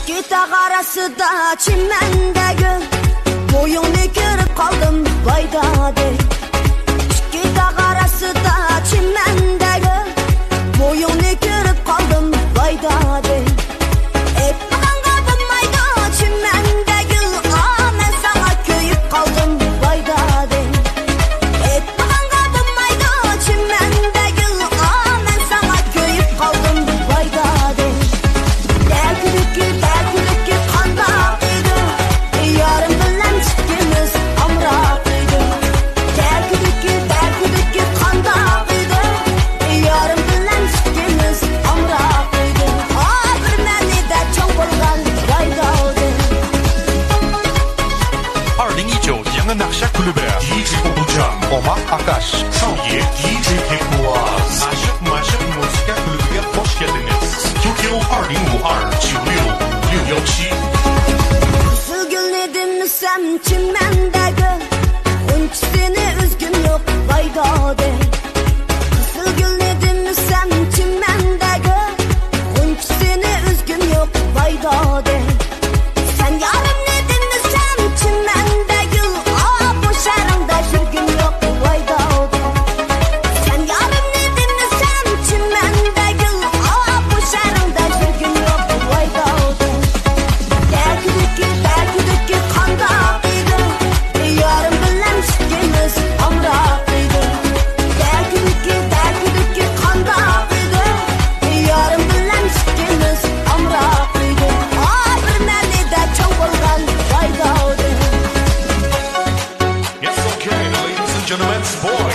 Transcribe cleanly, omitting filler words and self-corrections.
İki dağ arasında çimendeki boyunu görüp kaldım vayda de. İki dağ arasında çimendeki boyunu görüp kaldım vayda de. Etmeden kapılmaydı çimendeki ben sana köyüp kaldım vayda de. Etmeden kapılmaydı çimendeki ben sana köyüp kaldım vayda de. Derkülükü kandakıydı, yarım bilen çıktığımız amrakıydı. Derkülükü kandakıydı, yarım bilen çıktığımız amrakıydı. Bir məni de çok olgan vaydalı. 2019杨的纳夏kulübü DJ Obucan, Omar Akaş, Şoye, DJ Pekuaz. Aşık Müzik Kulübü'ne hoş geldiniz. QQ 2052-96-617. Kızıl gül ne demesem çimendeki Unçsini üzgün yok vayda de. Kızıl gül ne demesem çimendeki Unçsini üzgün yok vayda de. Sen yarım ne demesem çimendeki bu şarımda sürgün yok vayda de. Sen yarım ne demesem çimendeki bu şarımda sürgün yok vayda de. Derkülükü kandakıydı, yarım bilen çıktığımız amrakıydı. Derkülükü kandakıydı, yarım bilen çıktığımız amrakıydı. Bir məni de çok olgan vaydalı. Yes, okay, ladies and gentlemen, boys.